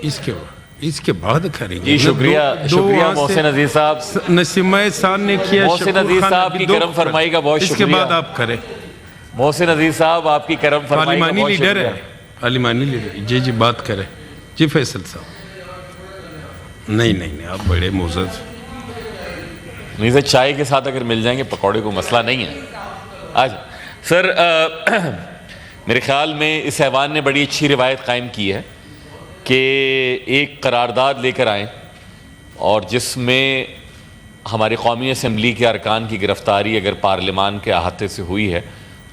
اس کے بعد کریں گے. جی شکریہ محسن عزیز صاحب. نسیمہ صاحب نے کیا, محسن عزیز صاحب کی کرم فرمائی کا بہت شکریہ. اس کے بعد آپ کریں. محسن عزیز صاحب آپ کی کرم فرمائی کا بہت شکریہ. لیڈر ہے, پارلیمانی لیڈر. جی بات کریں. جی فیصل صاحب. نہیں آپ بڑے معزز. نہیں سر, چائے کے ساتھ اگر مل جائیں گے پکوڑے کو مسئلہ نہیں ہے. آج سر میرے خیال میں اس ایوان نے بڑی اچھی روایت قائم کی ہے کہ ایک قرارداد لے کر آئیں اور جس میں ہماری قومی اسمبلی کے ارکان کی گرفتاری اگر پارلیمان کے احاطے سے ہوئی ہے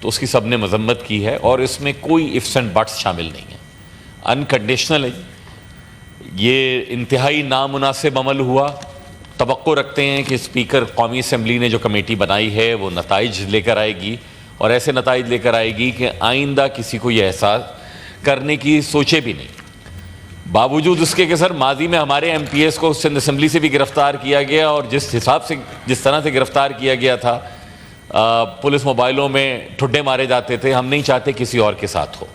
تو اس کی سب نے مذمت کی ہے, اور اس میں کوئی ifs and buts شامل نہیں ہے, انکنڈیشنل ہے. یہ انتہائی نامناسب عمل ہوا. توقع رکھتے ہیں کہ اسپیکر قومی اسمبلی نے جو کمیٹی بنائی ہے وہ نتائج لے کر آئے گی, اور ایسے نتائج لے کر آئے گی کہ آئندہ کسی کو یہ احساس کرنے کی سوچے بھی نہیں. باوجود اس کے کہ سر ماضی میں ہمارے ایم پی ایس کو سندھ اسمبلی سے بھی گرفتار کیا گیا, اور جس طرح سے گرفتار کیا گیا تھا, پولیس موبائلوں میں ٹھڈے مارے جاتے تھے, ہم نہیں چاہتے کسی اور کے ساتھ ہو.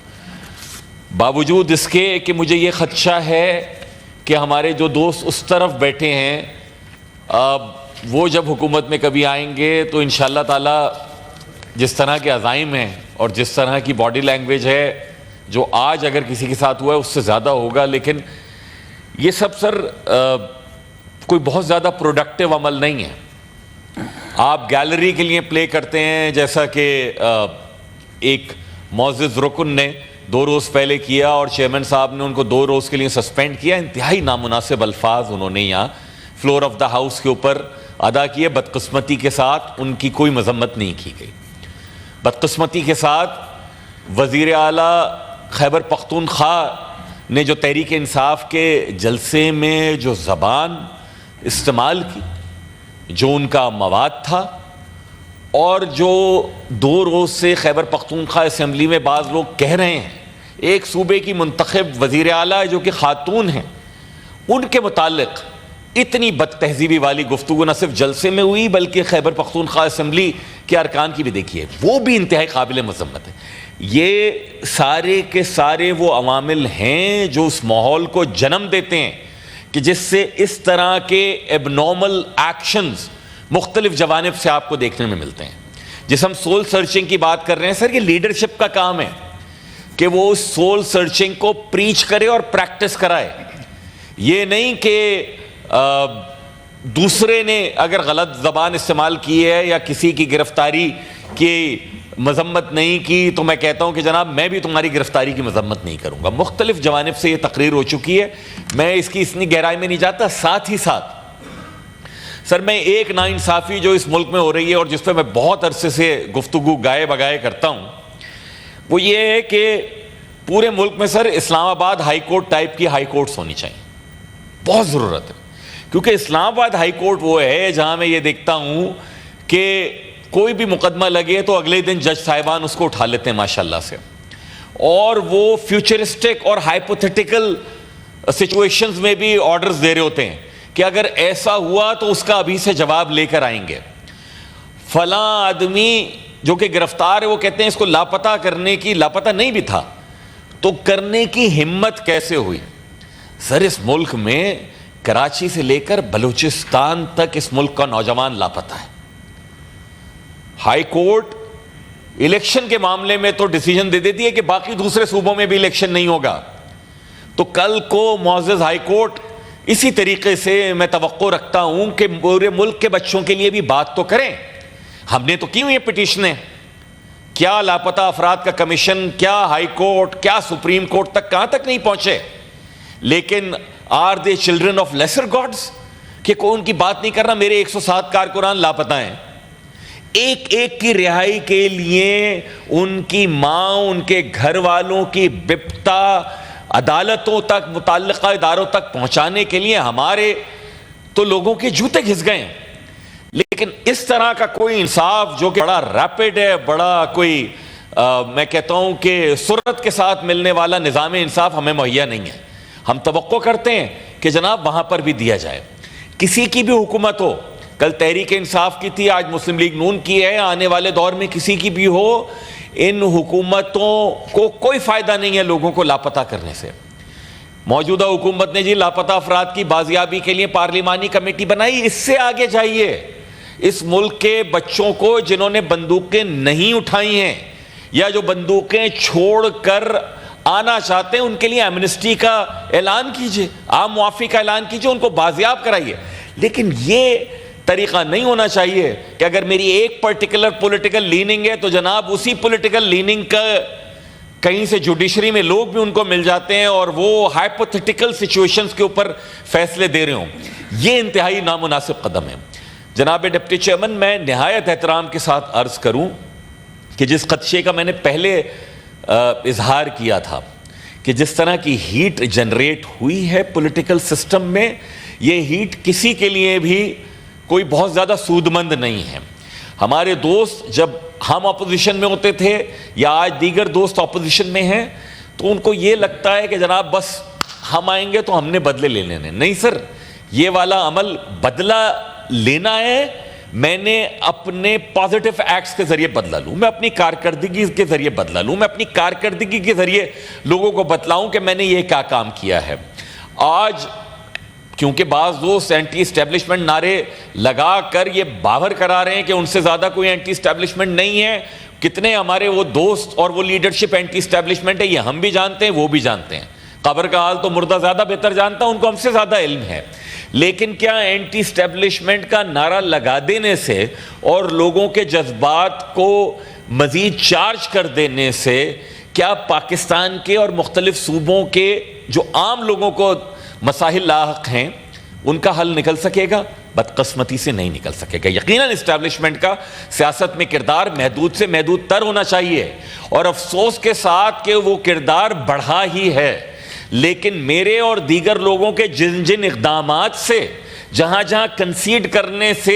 باوجود اس کے کہ مجھے یہ خدشہ ہے کہ ہمارے جو دوست اس طرف بیٹھے ہیں وہ جب حکومت میں کبھی آئیں گے تو انشاءاللہ تعالی جس طرح کے عزائم ہیں اور جس طرح کی باڈی لینگویج ہے جو آج اگر کسی کے ساتھ ہوا ہے اس سے زیادہ ہوگا. لیکن یہ سب سر کوئی بہت زیادہ پروڈکٹیو عمل نہیں ہے. آپ گیلری کے لیے پلے کرتے ہیں جیسا کہ ایک معزز رکن نے 2 روز پہلے کیا, اور چیئرمین صاحب نے ان کو 2 روز کے لیے سسپینڈ کیا. انتہائی نامناسب الفاظ انہوں نے یہاں فلور آف دا ہاؤس کے اوپر ادا کیے. بدقسمتی کے ساتھ ان کی کوئی مذمت نہیں کی گئی. بدقسمتی کے ساتھ وزیر اعلیٰ خیبر پختونخوا نے جو تحریک انصاف کے جلسے میں جو زبان استعمال کی, جو ان کا مواد تھا, اور جو 2 روز سے خیبر پختونخوا اسمبلی میں بعض لوگ کہہ رہے ہیں, ایک صوبے کی منتخب وزیر اعلیٰ جو کہ خاتون ہیں, ان کے متعلق اتنی بد تہذیبی والی گفتگو نہ صرف جلسے میں ہوئی بلکہ خیبر پختونخوا اسمبلی کے ارکان کی بھی دیکھیے, وہ بھی انتہائی قابل مذمت ہے. یہ سارے کے سارے وہ عوامل ہیں جو اس ماحول کو جنم دیتے ہیں کہ جس سے اس طرح کے ایب نارمل ایکشنز مختلف جوانب سے آپ کو دیکھنے میں ملتے ہیں. جس ہم سول سرچنگ کی بات کر رہے ہیں سر, یہ لیڈرشپ کا کام ہے کہ وہ اس سول سرچنگ کو پریچ کرے اور پریکٹس کرائے. یہ نہیں کہ دوسرے نے اگر غلط زبان استعمال کی ہے یا کسی کی گرفتاری کی مذمت نہیں کی تو میں کہتا ہوں کہ جناب میں بھی تمہاری گرفتاری کی مذمت نہیں کروں گا. مختلف جوانب سے یہ تقریر ہو چکی ہے, میں اس کی اتنی گہرائی میں نہیں جاتا. ساتھ ہی ساتھ سر میں ایک ناانصافی جو اس ملک میں ہو رہی ہے اور جس پہ میں بہت عرصے سے گفتگو گائے بگائے کرتا ہوں, وہ یہ ہے کہ پورے ملک میں سر اسلام آباد ہائی کورٹ ٹائپ کی ہائی کورٹس ہونی چاہیے. بہت ضرورت ہے, کیونکہ اسلام آباد ہائی کورٹ وہ ہے جہاں میں یہ دیکھتا ہوں کہ کوئی بھی مقدمہ لگے تو اگلے دن جج صاحبان اس کو اٹھا لیتے ہیں ماشاءاللہ سے, اور وہ فیوچرسٹک اور ہائپوتھیٹیکل سچویشنز میں بھی آرڈرز دے رہے ہوتے ہیں کہ اگر ایسا ہوا تو اس کا ابھی سے جواب لے کر آئیں گے. فلاں آدمی جو کہ گرفتار ہے وہ کہتے ہیں اس کو لاپتہ کرنے کی, لاپتہ نہیں بھی تھا تو کرنے کی ہمت کیسے ہوئی. سر اس ملک میں کراچی سے لے کر بلوچستان تک اس ملک کا نوجوان لاپتہ ہے. ہائی کورٹ الیکشن کے معاملے میں تو ڈیسیجن دے دیتی ہے کہ باقی دوسرے صوبوں میں بھی الیکشن نہیں ہوگا, تو کل کو معزز ہائی کورٹ اسی طریقے سے میں توقع رکھتا ہوں کہ پورے ملک کے بچوں کے لیے بھی بات تو کریں. ہم نے تو کی ہوئی پٹیشنیں, کیا لاپتہ افراد کا کمیشن, کیا ہائی کورٹ, کیا سپریم کورٹ تک, کہاں تک نہیں پہنچے. لیکن are they children of lesser gods کہ کوئی ان کی بات نہیں کر رہا. میرے 107 کارکنان لاپتہ ہیں. ایک ایک کی رہائی کے لیے ان کی ماں, ان کے گھر والوں کی بپتا عدالتوں تک, متعلقہ اداروں تک پہنچانے کے لیے ہمارے تو لوگوں کے جوتے گھس گئے. لیکن اس طرح کا کوئی انصاف جو کہ بڑا ریپڈ ہے, بڑا کوئی میں کہتا ہوں کہ سرعت کے ساتھ ملنے والا نظام انصاف ہمیں مہیا نہیں ہے. ہم توقع کرتے ہیں کہ جناب وہاں پر بھی دیا جائے. کسی کی بھی حکومت ہو, کل تحریک انصاف کی تھی, آج مسلم لیگ نون کی ہے, آنے والے دور میں کسی کی بھی ہو, ان حکومتوں کو کوئی فائدہ نہیں ہے لوگوں کو لاپتہ کرنے سے. موجودہ حکومت نے جی لاپتہ افراد کی بازیابی کے لیے پارلیمانی کمیٹی بنائی. اس سے آگے جائیے. اس ملک کے بچوں کو جنہوں نے بندوقیں نہیں اٹھائی ہیں یا جو بندوقیں چھوڑ کر آنا چاہتے ہیں ان کے لیے ایمنسٹی کا اعلان کیجئے, عام معافی کا اعلان کیجئے, ان کو بازیاب کرائیے. لیکن یہ طریقہ نہیں ہونا چاہیے کہ اگر میری ایک پرٹیکولر پولیٹیکل لیننگ ہے تو جناب اسی پولیٹیکل لیننگ کا کہیں سے جوڈیشری میں لوگ بھی ان کو مل جاتے ہیں اور وہ ہائپوتھیٹیکل سچویشنز کے اوپر فیصلے دے رہے ہوں. یہ انتہائی نامناسب قدم ہے. جناب ڈپٹی چیئرمین, میں نہایت احترام کے ساتھ عرض کروں کہ جس خدشے کا میں نے پہلے اظہار کیا تھا کہ جس طرح کی ہیٹ جنریٹ ہوئی ہے پولیٹیکل سسٹم میں, یہ ہیٹ کسی کے لیے بھی کوئی بہت زیادہ سود مند نہیں ہے. ہمارے دوست جب ہم اپوزیشن میں ہوتے تھے یا آج دیگر دوست اپوزیشن میں ہیں تو ان کو یہ لگتا ہے کہ جناب بس ہم آئیں گے تو ہم نے بدلے لے لینے. نہیں سر, یہ والا عمل بدلہ لینا ہے. میں نے اپنے پازیٹیو ایکٹس کے ذریعے بدلا لوں, میں اپنی کارکردگی کے ذریعے بدلا لوں, میں اپنی کارکردگی کے ذریعے لوگوں کو بتلاؤں کہ میں نے یہ کیا کام کیا ہے. آج کیونکہ بعض دوست اینٹی اسٹیبلشمنٹ نعرے لگا کر یہ باور کرا رہے ہیں کہ ان سے زیادہ کوئی اینٹی اسٹیبلشمنٹ نہیں ہے. کتنے ہمارے وہ دوست اور وہ لیڈرشپ اینٹی اسٹیبلشمنٹ ہے, یہ ہم بھی جانتے ہیں, وہ بھی جانتے ہیں. قبر کا حال تو مردہ زیادہ بہتر جانتا, ان کو ہم سے زیادہ علم ہے. لیکن کیا اینٹی اسٹیبلشمنٹ کا نعرہ لگا دینے سے اور لوگوں کے جذبات کو مزید چارج کر دینے سے کیا پاکستان کے اور مختلف صوبوں کے جو عام لوگوں کو مسائل لاحق ہیں ان کا حل نکل سکے گا؟ بدقسمتی سے نہیں نکل سکے گا. یقیناً اسٹیبلشمنٹ کا سیاست میں کردار محدود سے محدود تر ہونا چاہیے, اور افسوس کے ساتھ کہ وہ کردار بڑھا ہی ہے. لیکن میرے اور دیگر لوگوں کے جن جن اقدامات سے جہاں جہاں کنسیڈ کرنے سے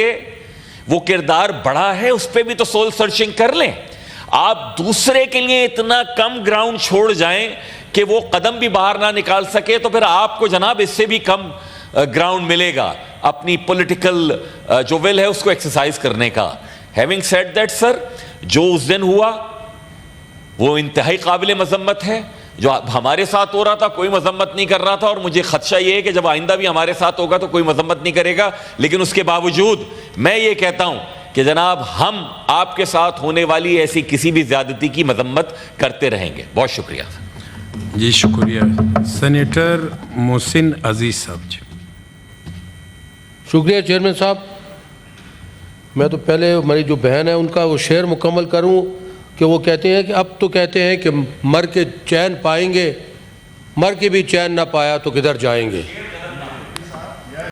وہ کردار بڑھا ہے اس پہ بھی تو سول سرچنگ کر لیں. آپ دوسرے کے لیے اتنا کم گراؤنڈ چھوڑ جائیں کہ وہ قدم بھی باہر نہ نکال سکے تو پھر آپ کو جناب اس سے بھی کم گراؤنڈ ملے گا اپنی پولیٹیکل جو ول ہے اس کو ایکسرسائز کرنے کا. ہیونگ سیڈ دیٹ سر, جو اس دن ہوا وہ انتہائی قابل مذمت ہے. جو ہمارے ساتھ ہو رہا تھا کوئی مذمت نہیں کر رہا تھا, اور مجھے خدشہ یہ ہے کہ جب آئندہ بھی ہمارے ساتھ ہوگا تو کوئی مذمت نہیں کرے گا. لیکن اس کے باوجود میں یہ کہتا ہوں کہ جناب ہم آپ کے ساتھ ہونے والی ایسی کسی بھی زیادتی کی مذمت کرتے رہیں گے. بہت شکریہ. جی شکریہ. سینیٹر محسن عزیز صاحب. جی شکریہ چیئرمین صاحب. میں تو پہلے ہماری جو بہن ہے ان کا وہ شعر مکمل کروں کہ وہ کہتے ہیں کہ اب تو کہتے ہیں کہ مر کے چین پائیں گے, مر کے بھی چین نہ پایا تو کدھر جائیں گے.